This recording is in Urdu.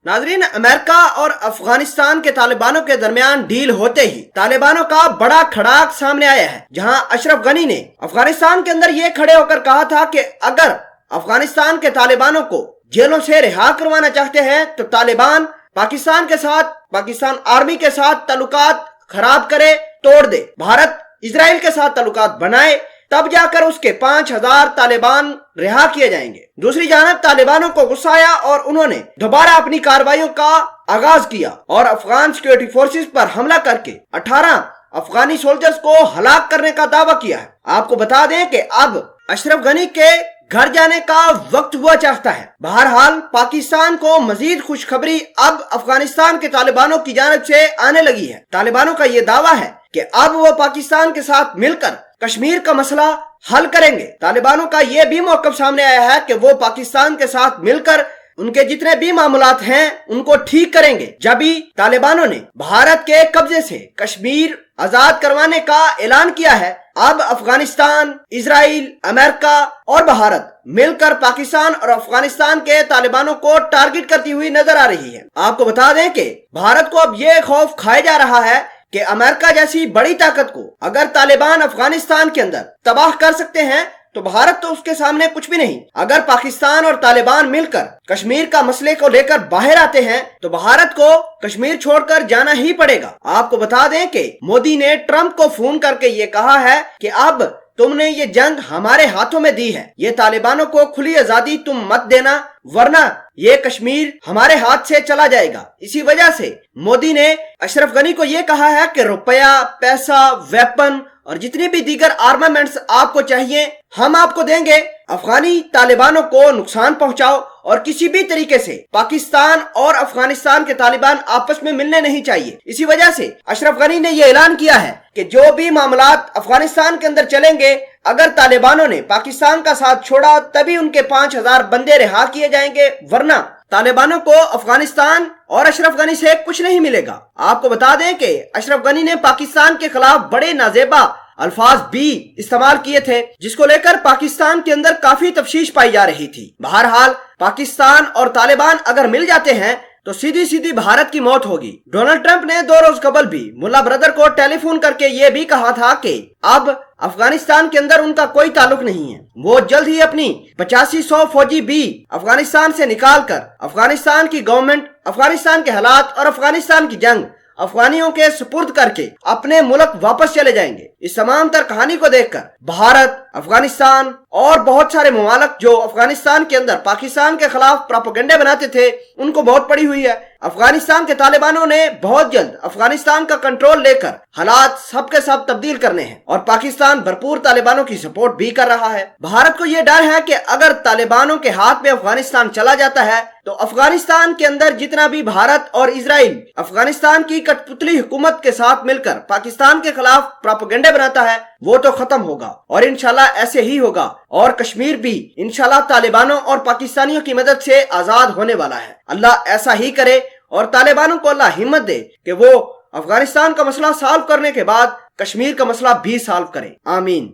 ناظرین، امریکہ اور افغانستان کے طالبانوں کے درمیان ڈیل ہوتے ہی طالبانوں کا بڑا کھڑاک سامنے آیا ہے، جہاں اشرف غنی نے افغانستان کے اندر یہ کھڑے ہو کر کہا تھا کہ اگر افغانستان کے طالبانوں کو جیلوں سے رہا کروانا چاہتے ہیں تو طالبان پاکستان کے ساتھ، پاکستان آرمی کے ساتھ تعلقات خراب کرے، توڑ دے، بھارت اسرائیل کے ساتھ تعلقات بنائے، تب جا کر اس کے 5000 طالبان رہا کیے جائیں گے۔ دوسری جانب طالبانوں کو غصہ آیا اور انہوں نے دوبارہ اپنی کارروائیوں کا آغاز کیا اور افغان سیکیورٹی فورسز پر حملہ کر کے 18 افغانی سولجرز کو ہلاک کرنے کا دعویٰ کیا ہے۔ آپ کو بتا دیں کہ اب اشرف غنی کے گھر جانے کا وقت ہوا چاہتا ہے۔ بہرحال پاکستان کو مزید خوشخبری اب افغانستان کے طالبانوں کی جانب سے آنے لگی ہے۔ طالبانوں کا یہ دعویٰ ہے کہ اب وہ پاکستان کے ساتھ مل کر کشمیر کا مسئلہ حل کریں گے۔ طالبانوں کا یہ بھی موقف سامنے آیا ہے کہ وہ پاکستان کے ساتھ مل کر ان کے جتنے بھی معاملات ہیں ان کو ٹھیک کریں گے۔ جب ہی طالبانوں نے بھارت کے قبضے سے کشمیر آزاد کروانے کا اعلان کیا ہے، اب افغانستان، اسرائیل، امریکہ اور بھارت مل کر پاکستان اور افغانستان کے طالبانوں کو ٹارگٹ کرتی ہوئی نظر آ رہی ہے۔ آپ کو بتا دیں کہ بھارت کو اب یہ خوف کھایا جا رہا ہے کہ امریکہ جیسی بڑی طاقت کو اگر طالبان افغانستان کے اندر تباہ کر سکتے ہیں تو بھارت تو اس کے سامنے کچھ بھی نہیں۔ اگر پاکستان اور طالبان مل کر کشمیر کا مسئلے کو لے کر باہر آتے ہیں تو بھارت کو کشمیر چھوڑ کر جانا ہی پڑے گا۔ آپ کو بتا دیں کہ مودی نے ٹرمپ کو فون کر کے یہ کہا ہے کہ اب تم نے یہ جنگ ہمارے ہاتھوں میں دی ہے، یہ طالبانوں کو کھلی آزادی تم مت دینا ورنہ یہ کشمیر ہمارے ہاتھ سے چلا جائے گا۔ اسی وجہ سے مودی نے اشرف غنی کو یہ کہا ہے کہ روپیہ، پیسہ، ویپن اور جتنی بھی دیگر آرمامنٹس آپ کو چاہیے ہم آپ کو دیں گے، افغانی طالبانوں کو نقصان پہنچاؤ اور کسی بھی طریقے سے پاکستان اور افغانستان کے طالبان آپس میں ملنے نہیں چاہیے۔ اسی وجہ سے اشرف غنی نے یہ اعلان کیا ہے کہ جو بھی معاملات افغانستان کے اندر چلیں گے، اگر طالبانوں نے پاکستان کا ساتھ چھوڑا تبھی ان کے 5000 بندے رہا کیے جائیں گے، ورنہ طالبانوں کو افغانستان اور اشرف غنی سے کچھ نہیں ملے گا۔ آپ کو بتا دیں کہ اشرف غنی نے پاکستان کے خلاف بڑے نازیبا الفاظ بھی استعمال کیے تھے، جس کو لے کر پاکستان کے اندر کافی تفشیش پائی جا رہی تھی۔ بہرحال پاکستان اور طالبان اگر مل جاتے ہیں تو سیدھی سیدھی بھارت کی موت ہوگی۔ ڈونلڈ ٹرمپ نے 2 روز قبل بھی ملا برادر کو ٹیلی فون کر کے یہ بھی کہا تھا کہ اب افغانستان کے اندر ان کا کوئی تعلق نہیں ہے، وہ جلد ہی اپنی 8500 فوجی بھی افغانستان سے نکال کر افغانستان کی گورنمنٹ، افغانستان کے حالات اور افغانستان کی جنگ افغانیوں کے سپرد کر کے اپنے ملک واپس چلے جائیں گے۔ اس تمام تر کہانی کو دیکھ کر بھارت، افغانستان اور بہت سارے ممالک جو افغانستان کے اندر پاکستان کے خلاف پراپیگنڈے بناتے تھے ان کو بہت پڑی ہوئی ہے۔ افغانستان کے طالبانوں نے بہت جلد افغانستان کا کنٹرول لے کر حالات سب کے سب تبدیل کرنے ہیں اور پاکستان بھرپور طالبانوں کی سپورٹ بھی کر رہا ہے۔ بھارت کو یہ ڈر ہے کہ اگر طالبانوں کے ہاتھ میں افغانستان چلا جاتا ہے تو افغانستان کے اندر جتنا بھی بھارت اور اسرائیل افغانستان کی کٹ پتلی حکومت کے ساتھ مل کر پاکستان کے خلاف پراپیگنڈے بناتا ہے وہ تو ختم ہوگا، اور انشاءاللہ ایسے ہی ہوگا، اور کشمیر بھی انشاءاللہ طالبانوں اور پاکستانیوں کی مدد سے آزاد ہونے والا ہے۔ اللہ ایسا ہی کرے اور طالبانوں کو اللہ ہمت دے کہ وہ افغانستان کا مسئلہ سالو کرنے کے بعد کشمیر کا مسئلہ بھی سالو کرے۔ آمین۔